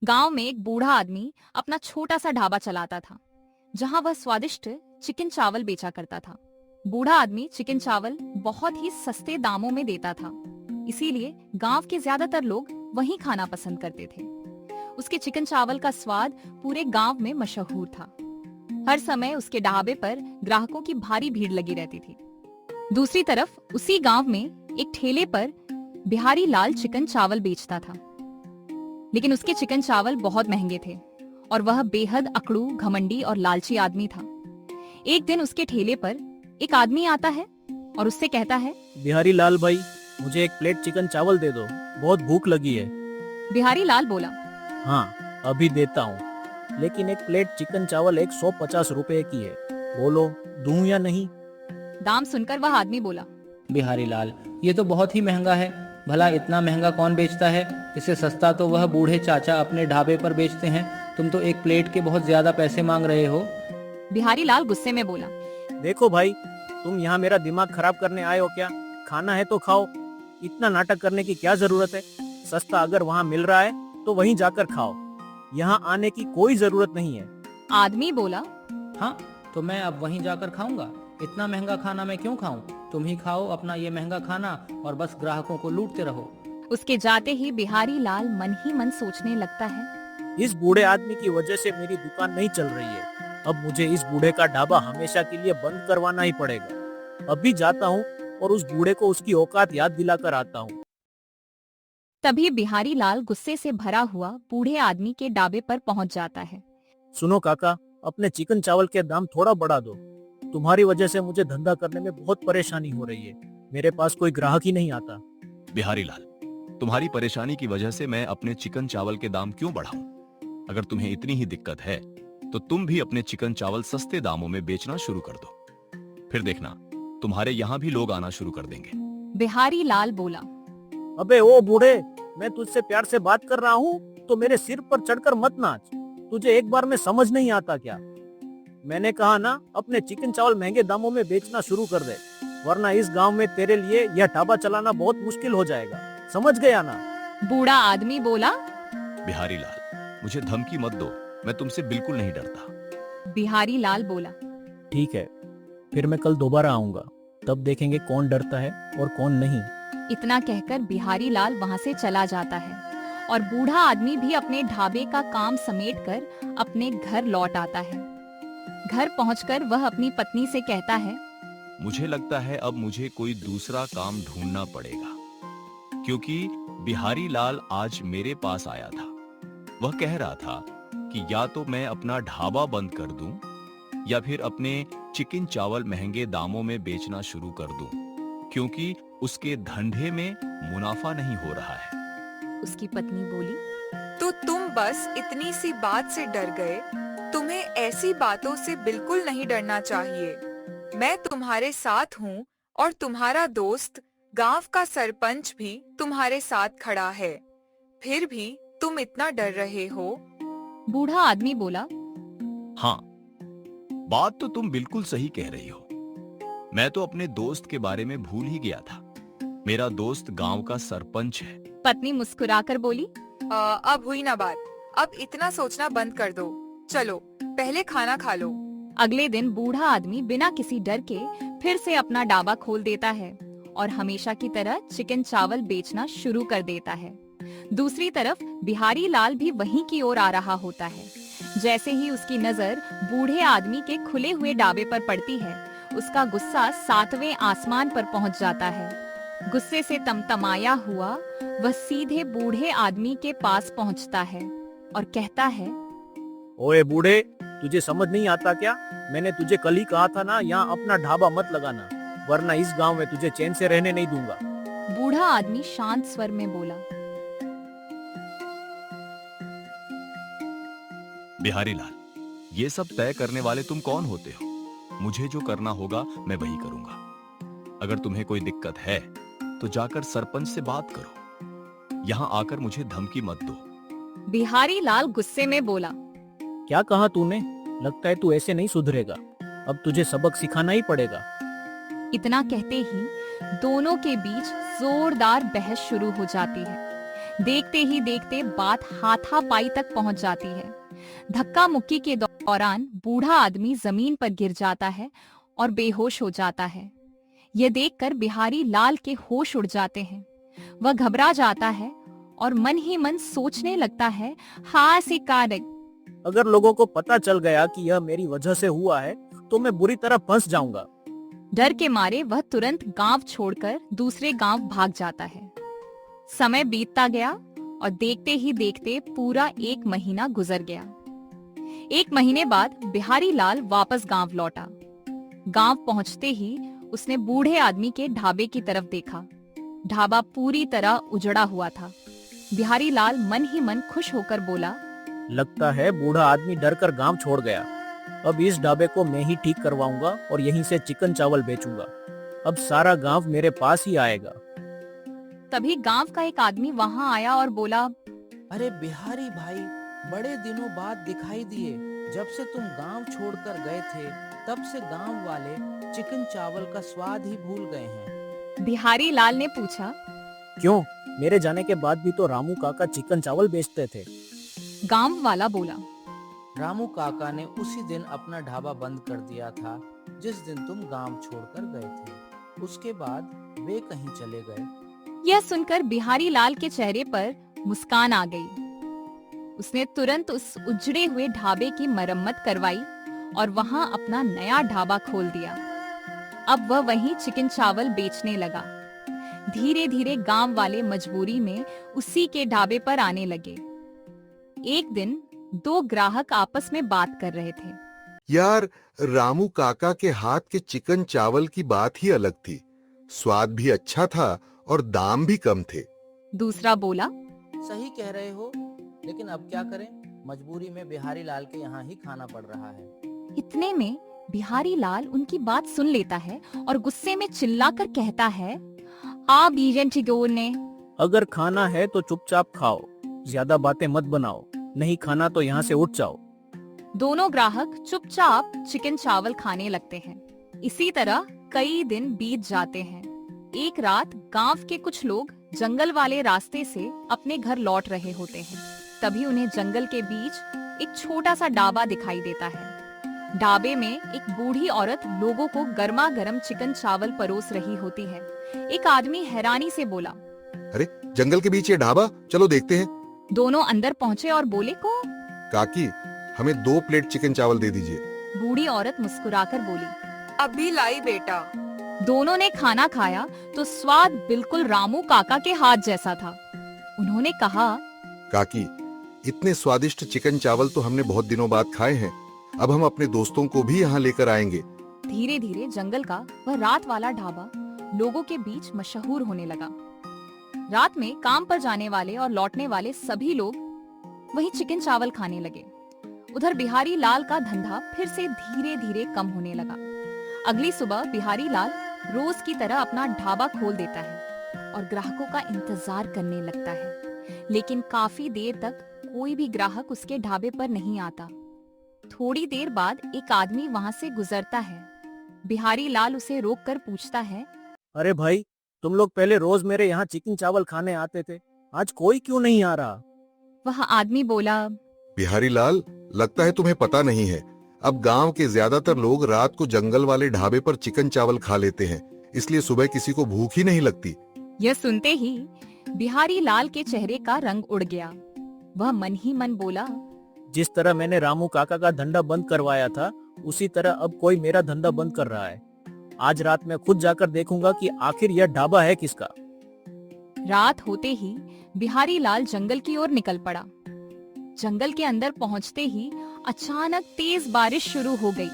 गांव में एक बूढ़ा आदमी अपना छोटा सा ढाबा चलाता था, जहां वह स्वादिष्ट चिकन चावल बेचा करता था। बूढ़ा आदमी चिकन चावल बहुत ही सस्ते दामों में देता था, इसीलिए गांव के ज्यादातर लोग वहीं खाना पसंद करते थे। उसके चिकन चावल का स्वाद पूरे गांव में मशहूर था। हर समय उसके ढाबे पर ग्राहकों की भारी भीड़ लगी रहती थी। दूसरी तरफ उसी गांव में एक ठेले पर बिहारी लाल चिकन चावल बेचता था, लेकिन उसके चिकन चावल बहुत महंगे थे और वह बेहद अकड़ू, घमंडी और लालची आदमी था। एक दिन उसके ठेले पर एक आदमी आता है और उससे कहता है, बिहारी लाल भाई, मुझे एक प्लेट चिकन चावल दे दो, बहुत भूख लगी है। बिहारी लाल बोला, हाँ, अभी देता हूँ, लेकिन एक प्लेट चिकन चावल 150 रुपए की है, बोलो दूं या नहीं। दाम सुनकर वह आदमी बोला, बिहारी लाल, ये तो बहुत ही महंगा है। भला इतना महंगा कौन बेचता है? इससे सस्ता तो वह बूढ़े चाचा अपने ढाबे पर बेचते हैं। तुम तो एक प्लेट के बहुत ज्यादा पैसे मांग रहे हो। बिहारी लाल गुस्से में बोला, देखो भाई, तुम यहाँ मेरा दिमाग खराब करने आए हो क्या? खाना है तो खाओ, इतना नाटक करने की क्या जरूरत है? सस्ता अगर वहाँ मिल रहा है तो वहीं जाकर खाओ, यहाँ आने की कोई जरूरत नहीं है। आदमी बोला, हाँ, तो मैं अब वहीं जाकर खाऊंगा। इतना महंगा खाना मैं क्यों खाऊं? तुम ही खाओ अपना ये महंगा खाना और बस ग्राहकों को लूटते रहो। उसके जाते ही बिहारी लाल मन ही मन सोचने लगता है, इस बूढ़े आदमी की वजह से मेरी दुकान नहीं चल रही है। अब मुझे इस बूढ़े का ढाबा हमेशा के लिए बंद करवाना ही पड़ेगा। अभी जाता हूँ और उस बूढ़े को उसकी औकात याद दिलाकर आता हूँ। तभी बिहारी लाल गुस्से से भरा हुआ बूढ़े आदमी के ढाबे पर पहुंच जाता है। सुनो काका, अपने चिकन चावल के दाम थोड़ा बढ़ा दो। तुम्हारी वजह से मुझे धंधा करने में बहुत परेशानी हो रही है, मेरे पास कोई ग्राहक ही नहीं आता। बिहारी लाल, तुम्हारी परेशानी की वजह से मैं अपने चिकन चावल के दाम क्यों बढ़ाऊं? अगर तुम्हें इतनी ही दिक्कत है तो तुम भी अपने चिकन चावल सस्ते दामों में बेचना शुरू कर दो, फिर देखना तुम्हारे यहाँ भी लोग आना शुरू कर देंगे। बिहारी लाल बोला, अबे ओ बूढ़े, मैं तुझसे प्यार से बात कर रहा हूँ तो मेरे सिर पर चढ़कर मत नाच। तुझे एक बार में समझ नहीं आता क्या? मैंने कहा ना, अपने चिकन चावल महंगे दामों में बेचना शुरू कर दे, वरना इस गांव में तेरे लिए यह ढाबा चलाना बहुत मुश्किल हो जाएगा। समझ गया ना? बूढ़ा आदमी बोला, बिहारी लाल, मुझे धमकी मत दो, मैं तुमसे बिल्कुल नहीं डरता। बिहारी लाल बोला, ठीक है, फिर मैं कल दोबारा आऊंगा, तब देखेंगे कौन डरता है और कौन नहीं। इतना कहकर बिहारी लाल वहां से चला जाता है और बूढ़ा आदमी भी अपने ढाबे का काम समेटकर अपने घर लौट आता है। घर पहुंचकर वह अपनी पत्नी से कहता है, मुझे लगता है अब मुझे कोई दूसरा काम ढूंढना पड़ेगा, क्योंकि बिहारी लाल आज मेरे पास आया था। वह कह रहा था कि या तो मैं अपना ढाबा बंद कर दूं या फिर अपने चिकन चावल महंगे दामों में बेचना शुरू कर दूं, क्योंकि उसके धंधे में मुनाफा नहीं हो रहा है। उसकी पत्नी बोली, तो तुम बस इतनी सी बात से डर गए? तुम्हें ऐसी बातों से बिल्कुल नहीं डरना चाहिए। मैं तुम्हारे साथ हूँ और तुम्हारा दोस्त गांव का सरपंच भी तुम्हारे साथ खड़ा है, फिर भी तुम इतना डर रहे हो? बूढ़ा आदमी बोला, हाँ, बात तो तुम बिल्कुल सही कह रही हो। मैं तो अपने दोस्त के बारे में भूल ही गया था। मेरा दोस्त गांव का सरपंच है। पत्नी मुस्कुराकर बोली, अब हुई ना बात, अब इतना सोचना बंद कर दो। चलो पहले खाना खा लो। अगले दिन बूढ़ा आदमी बिना किसी डर के फिर से अपना ढाबा खोल देता है और हमेशा की तरह चिकन चावल बेचना शुरू कर देता है। दूसरी तरफ बिहारी लाल भी वहीं की ओर आ रहा होता है। जैसे ही उसकी नजर बूढ़े आदमी के खुले हुए ढाबे पर पड़ती है, उसका गुस्सा 7वें आसमान पर पहुंच जाता है। गुस्से से तमतमाया हुआ वह सीधे बूढ़े आदमी के पास पहुंचता है और कहता है, ओए बूढ़े, तुझे समझ नहीं आता क्या? मैंने तुझे कल ही कहा था ना, यहाँ अपना ढाबा मत लगाना, वरना इस गांव में तुझे चैन से रहने नहीं दूंगा। बूढ़ा आदमी शांत स्वर में बोला, बिहारी लाल, ये सब तय करने वाले तुम कौन होते हो? मुझे जो करना होगा मैं वही करूंगा। अगर तुम्हें कोई दिक्कत है तो जाकर सरपंच से बात करो, यहाँ आकर मुझे धमकी मत दो। बिहारी लाल गुस्से में बोला, क्या कहा तूने? लगता है तू ऐसे नहीं सुधरेगा, अब तुझे सबक सिखाना ही पड़ेगा। इतना कहते ही दोनों के बीच जोरदार बहस शुरू हो जाती है। देखते ही देखते बात हाथापाई तक पहुंच जाती है। धक्का मुक्की के दौरान बूढ़ा आदमी जमीन पर गिर जाता है और बेहोश हो जाता है। यह देखकर बिहारी लाल के होश उड़ जाते हैं। वह घबरा जाता है और मन ही मन सोचने लगता है, हाँ से कारक, अगर लोगों को पता चल गया कि यह मेरी वजह से हुआ है तो मैं बुरी तरह फंस जाऊंगा। डर के मारे वह तुरंत गांव छोड़कर दूसरे गांव भाग जाता है। समय बीतता गया और देखते ही देखते पूरा 1 महीना गुजर गया। 1 महीने बाद बिहारी लाल वापस गांव लौटा। गांव पहुंचते ही उसने बूढ़े आदमी के ढाबे की तरफ देखा। ढाबा पूरी तरह उजड़ा हुआ था। बिहारी लाल मन ही मन खुश होकर बोला, लगता है बूढ़ा आदमी डर कर गाँव छोड़ गया। अब इस ढाबे को मैं ही ठीक करवाऊंगा और यहीं से चिकन चावल बेचूंगा। अब सारा गांव मेरे पास ही आएगा। तभी गांव का एक आदमी वहां आया और बोला, अरे बिहारी भाई, बड़े दिनों बाद दिखाई दिए। जब से तुम गांव छोड़कर गए थे तब से गांव वाले चिकन चावल का स्वाद ही भूल गए हैं। बिहारी लाल ने पूछा, क्यों? मेरे जाने के बाद भी तो रामू काका चिकन चावल बेचते थे। गांव वाला बोला, रामू काका ने उसी दिन अपना ढाबा बंद कर दिया था जिस दिन तुम गांव छोड़कर गए थे। उसके बाद वे कहीं चले गए। यह सुनकर बिहारी लाल के चेहरे पर मुस्कान आ गई। उसने तुरंत उस उजड़े हुए ढाबे की मरम्मत करवाई और वहां अपना नया ढाबा खोल दिया। अब वह वहीं चिकन चावल बेचने लगा। धीरे धीरे गांव वाले मजबूरी में उसी के ढाबे पर आने लगे। एक दिन 2 ग्राहक आपस में बात कर रहे थे। यार, रामू काका के हाथ के चिकन चावल की बात ही अलग थी। स्वाद भी अच्छा था और दाम भी कम थे। दूसरा बोला, सही कह रहे हो, लेकिन अब क्या करें, मजबूरी में बिहारी लाल के यहाँ ही खाना पड़ रहा है। इतने में बिहारी लाल उनकी बात सुन लेता है और गुस्से में चिल्लाकर कहता है, आ बीजन ठिगोर ने, अगर खाना है तो चुपचाप खाओ, ज्यादा बातें मत बनाओ, नहीं खाना तो यहाँ से उठ जाओ। दोनों ग्राहक चुपचाप चिकन चावल खाने लगते हैं। इसी तरह कई दिन बीत जाते हैं। एक रात गांव के कुछ लोग जंगल वाले रास्ते से अपने घर लौट रहे होते हैं। तभी उन्हें जंगल के बीच एक छोटा सा ढाबा दिखाई देता है। ढाबे में एक बूढ़ी औरत लोगों को गर्मा गर्म चिकन चावल परोस रही होती है। एक आदमी हैरानी से बोला, अरे, जंगल के बीच ये ढाबा, चलो देखते हैं। दोनों अंदर पहुँचे और बोले को, काकी, हमें 2 प्लेट चिकन चावल दे दीजिए। बूढ़ी औरत मुस्कुराकर बोली। अभी लाई बेटा। दोनों ने खाना खाया तो स्वाद बिल्कुल रामू काका के हाथ जैसा था। उन्होंने कहा, काकी, इतने स्वादिष्ट चिकन चावल तो हमने बहुत दिनों बाद खाए हैं। अब हम अपने दोस्तों को भी यहाँ लेकर आएंगे। धीरे धीरे जंगल का वह रात वाला ढाबा लोगों के बीच मशहूर होने लगा। रात में काम पर जाने वाले और लौटने वाले सभी लोग वहीं चिकन चावल खाने लगे। उधर बिहारी लाल का धंधा फिर से धीरे धीरे कम होने लगा। अगली सुबह बिहारी लाल रोज की तरह अपना ढाबा खोल देता है और ग्राहकों का इंतजार करने लगता है, लेकिन काफी देर तक कोई भी ग्राहक उसके ढाबे पर नहीं आता। थोड़ी देर बाद एक आदमी वहां से गुजरता है। बिहारी लाल उसे रोककर पूछता है, अरे भाई, तुम लोग पहले रोज मेरे यहाँ चिकन चावल खाने आते थे, आज कोई क्यों नहीं आ रहा? वह आदमी बोला, बिहारी लाल, लगता है तुम्हें पता नहीं है, अब गांव के ज्यादातर लोग रात को जंगल वाले ढाबे पर चिकन चावल खा लेते हैं, इसलिए सुबह किसी को भूख ही नहीं लगती। यह सुनते ही बिहारी लाल के चेहरे का रंग उड़ गया। वह मन ही मन बोला, जिस तरह मैंने रामू काका का धंधा बंद करवाया था, उसी तरह अब कोई मेरा धंधा बंद कर रहा है। आज रात मैं खुद जाकर देखूंगा कि आखिर यह ढाबा है किसका। रात होते ही बिहारी लाल जंगल की ओर निकल पड़ा। जंगल के अंदर पहुंचते ही अचानक तेज बारिश शुरू हो गई।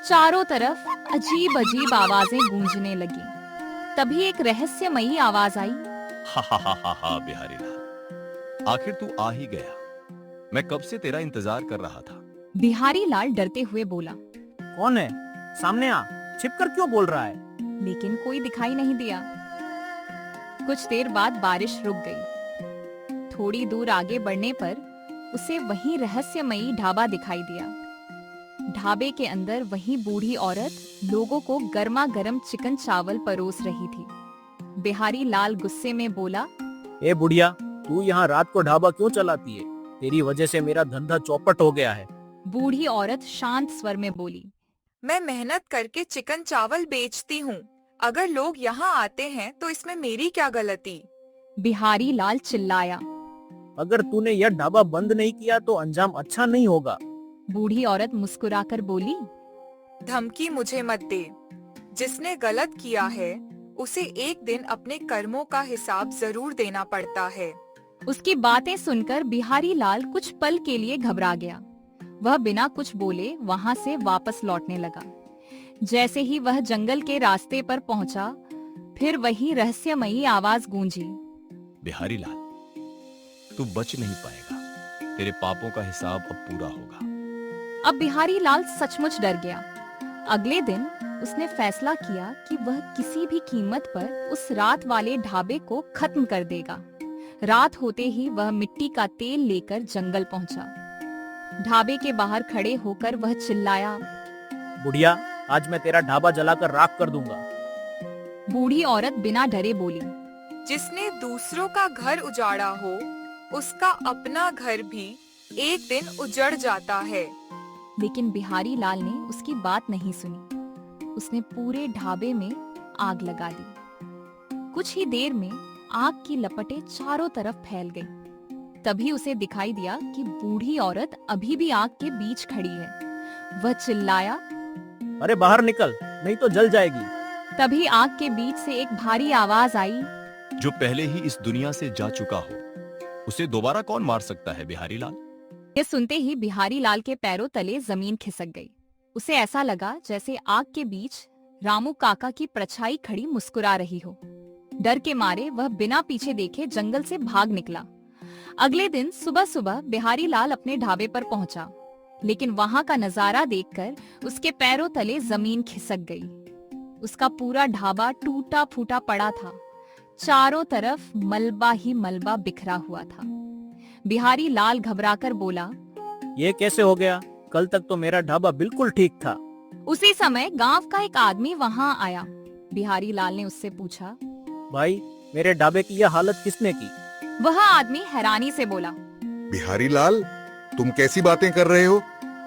चारों तरफ अजीब अजीब आवाजें गूंजने लगी। तभी एक रहस्यमयी आवाज आई, हा हा हा हा हा बिहारी लाल, आखिर तू आ ही गया। मैं कब से तेरा इंतजार कर रहा था। बिहारी लाल डरते हुए बोला, कौन है? सामने आ, छिपकर क्यों बोल रहा है? लेकिन कोई दिखाई नहीं दिया। कुछ देर बाद बारिश रुक गई। थोड़ी दूर आगे बढ़ने पर उसे वही रहस्यमयी ढाबा दिखाई दिया। ढाबे के अंदर वही बूढ़ी औरत लोगों को गर्मा गर्म चिकन चावल परोस रही थी। बिहारी लाल गुस्से में बोला, ए बुढ़िया, तू यहाँ रात को ढाबा क्यों चलाती है? तेरी वजह से मेरा धंधा चौपट हो गया है। बूढ़ी औरत शांत स्वर में बोली। मैं मेहनत करके चिकन चावल बेचती हूँ। अगर लोग यहाँ आते हैं तो इसमें मेरी क्या गलती? बिहारी लाल चिल्लाया। अगर तूने यह ढाबा बंद नहीं किया तो अंजाम अच्छा नहीं होगा। बूढ़ी औरत मुस्कुराकर बोली। धमकी मुझे मत दे। जिसने गलत किया है उसे एक दिन अपने कर्मों का हिसाब जरूर देना पड़ता है। उसकी बातें सुनकर बिहारी लाल कुछ पल के लिए घबरा गया। वह बिना कुछ बोले वहां से वापस लौटने लगा। जैसे ही वह जंगल के रास्ते पर पहुंचा, फिर वही रहस्यमयी आवाज गूंजी। बिहारी लाल, तू बच नहीं पाएगा। तेरे पापों का हिसाब अब पूरा होगा। अब बिहारी लाल सचमुच डर गया। अगले दिन उसने फैसला किया कि वह किसी भी कीमत पर उस रात वाले ढाबे को खत्म कर देगा। रात होते ही वह मिट्टी का तेल लेकर जंगल पहुंचा। ढाबे के बाहर खड़े होकर वह चिल्लाया। बुढ़िया, आज मैं तेरा ढाबा जलाकर राख कर दूंगा। बूढ़ी औरत बिना डरे बोली। जिसने दूसरों का घर उजाड़ा हो उसका अपना घर भी एक दिन उजड़ जाता है। लेकिन बिहारी लाल ने उसकी बात नहीं सुनी। उसने पूरे ढाबे में आग लगा दी। कुछ ही देर में आग की लपटें चारों तरफ फैल गईं। तभी उसे दिखाई दिया कि बूढ़ी औरत अभी भी आग के बीच खड़ी है। वह चिल्लाया। अरे बाहर निकल, नहीं तो जल जाएगी। तभी आग के बीच से एक भारी आवाज आई। जो पहले ही इस दुनिया से जा चुका हो उसे दोबारा कौन मार सकता है बिहारी लाल? ये सुनते ही बिहारी लाल के पैरों तले जमीन खिसक गई। उसे ऐसा लगा जैसे आग के बीच रामू काका की परछाई खड़ी मुस्कुरा रही हो। डर के मारे वह बिना पीछे देखे जंगल से भाग निकला। अगले दिन सुबह सुबह बिहारी लाल अपने ढाबे पर पहुंचा, लेकिन वहां का नजारा देखकर उसके पैरों तले जमीन खिसक गई। उसका पूरा ढाबा टूटा फूटा पड़ा था। चारों तरफ मलबा ही मलबा बिखरा हुआ था। बिहारी लाल घबराकर बोला। ये कैसे हो गया? कल तक तो मेरा ढाबा बिल्कुल ठीक था। उसी समय गांव का एक आदमी वहां आया। बिहारी लाल ने उससे पूछा। भाई, मेरे ढाबे की यह हालत किसने की? वह आदमी हैरानी से बोला। बिहारी लाल, तुम कैसी बातें कर रहे हो?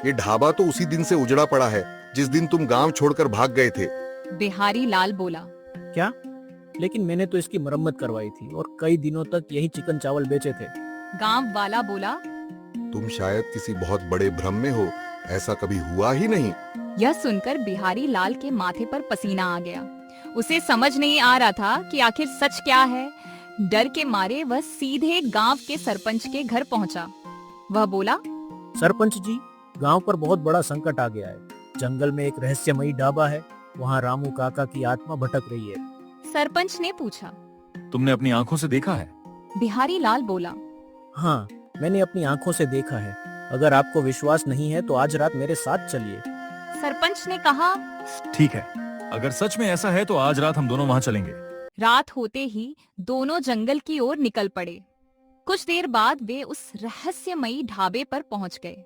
ये ढाबा तो उसी दिन से उजड़ा पड़ा है जिस दिन तुम गांव छोड़कर भाग गए थे। बिहारी लाल बोला। क्या? लेकिन मैंने तो इसकी मरम्मत करवाई थी और कई दिनों तक यही चिकन चावल बेचे थे। गांव वाला बोला। तुम शायद किसी बहुत बड़े भ्रम में हो, ऐसा कभी हुआ ही नहीं। यह सुनकर बिहारी लाल के माथे पर पसीना आ गया। उसे समझ नहीं आ रहा था कि आखिर सच क्या है। डर के मारे वह सीधे गांव के सरपंच के घर पहुंचा। वह बोला। सरपंच जी, गांव पर बहुत बड़ा संकट आ गया है। जंगल में एक रहस्यमयी ढाबा है, वहाँ रामू काका की आत्मा भटक रही है। सरपंच ने पूछा। तुमने अपनी आंखों से देखा है? बिहारी लाल बोला। हाँ, मैंने अपनी आंखों से देखा है। अगर आपको विश्वास नहीं है तो आज रात मेरे साथ चलिए। सरपंच ने कहा। ठीक है, अगर सच में ऐसा है तो आज रात हम दोनों वहाँ चलेंगे। रात होते ही दोनों जंगल की ओर निकल पड़े। कुछ देर बाद वे उस रहस्यमयी ढाबे पर पहुंच गए।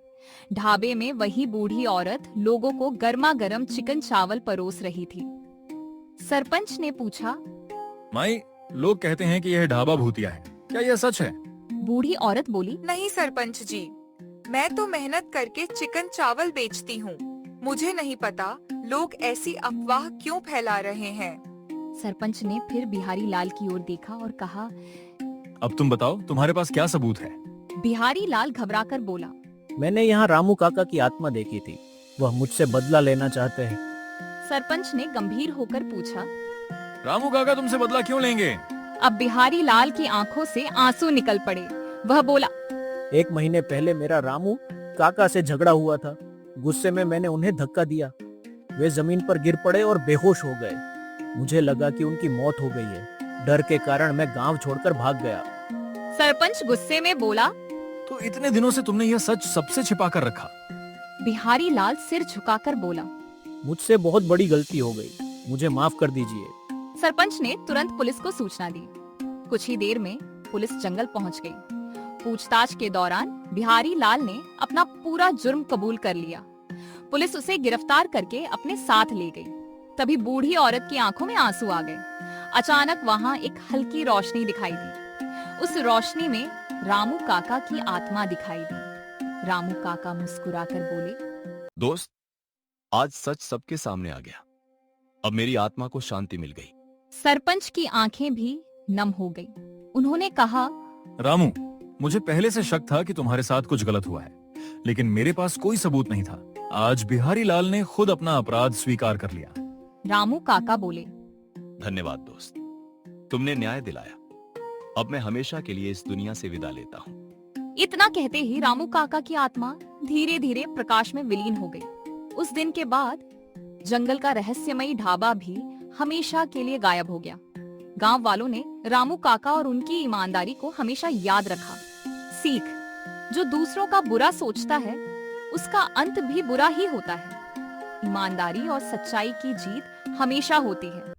ढाबे में वही बूढ़ी औरत लोगों को गर्मा गर्म चिकन चावल परोस रही थी। सरपंच ने पूछा। माई, लोग कहते हैं कि यह ढाबा भूतिया है, क्या यह सच है? बूढ़ी औरत बोली। नहीं सरपंच जी, मैं तो मेहनत करके चिकन चावल बेचती हूँ। मुझे नहीं पता लोग ऐसी अफवाह क्यों फैला रहे हैं। सरपंच ने फिर बिहारी लाल की ओर देखा और कहा। अब तुम बताओ, तुम्हारे पास क्या सबूत है? बिहारी लाल घबराकर बोला। मैंने यहाँ रामू काका की आत्मा देखी थी। वह मुझसे बदला लेना चाहते हैं। सरपंच ने गंभीर होकर पूछा। रामू काका तुमसे बदला क्यों लेंगे? अब बिहारी लाल की आंखों से आंसू निकल पड़े। वह बोला। 1 महीने पहले मेरा रामू काका से झगड़ा हुआ था। गुस्से में मैंने उन्हें धक्का दिया। वे जमीन पर गिर पड़े और बेहोश हो गए। मुझे लगा कि उनकी मौत हो गई है। डर के कारण मैं गांव छोड़कर भाग गया। सरपंच गुस्से में बोला। तो इतने दिनों से तुमने यह सच सबसे छिपा कर रखा? बिहारी लाल सिर झुकाकर बोला। मुझसे बहुत बड़ी गलती हो गई, मुझे माफ कर दीजिए। सरपंच ने तुरंत पुलिस को सूचना दी। कुछ ही देर में पुलिस जंगल पहुंच गई। पूछताछ के दौरान बिहारी लाल ने अपना पूरा जुर्म कबूल कर लिया। पुलिस उसे गिरफ्तार करके अपने साथ ले गई। तभी बूढ़ी औरत की आंखों में आंसू आ गए। अचानक वहां एक हल्की रोशनी दिखाई दी। उस रोशनी में रामू काका की आत्मा दिखाई दी। रामू काका मुस्कुराकर बोले, दोस्त, आज सच सबके सामने आ गया। अब मेरी आत्मा को शांति मिल गई। सरपंच की आंखें भी नम हो गई। उन्होंने कहा, रामू, मुझे पहले से शक था कि तुम्हारे साथ कुछ गलत हुआ है, लेकिन मेरे पास कोई सबूत नहीं था। आज बिहारी लाल ने खुद अपना अपराध स्वीकार कर लिया। रामू काका बोले, धन्यवाद दोस्त, तुमने न्याय दिलाया। अब मैं हमेशा के लिए इस दुनिया से विदा लेता हूँ। इतना कहते ही रामू काका की आत्मा धीरे धीरे प्रकाश में विलीन हो गई। उस दिन के बाद जंगल का रहस्यमयी ढाबा भी हमेशा के लिए गायब हो गया। गांव वालों ने रामू काका और उनकी ईमानदारी को हमेशा याद रखा। सीख, जो दूसरों का बुरा सोचता है उसका अंत भी बुरा ही होता है। ईमानदारी और सच्चाई की जीत हमेशा होती है।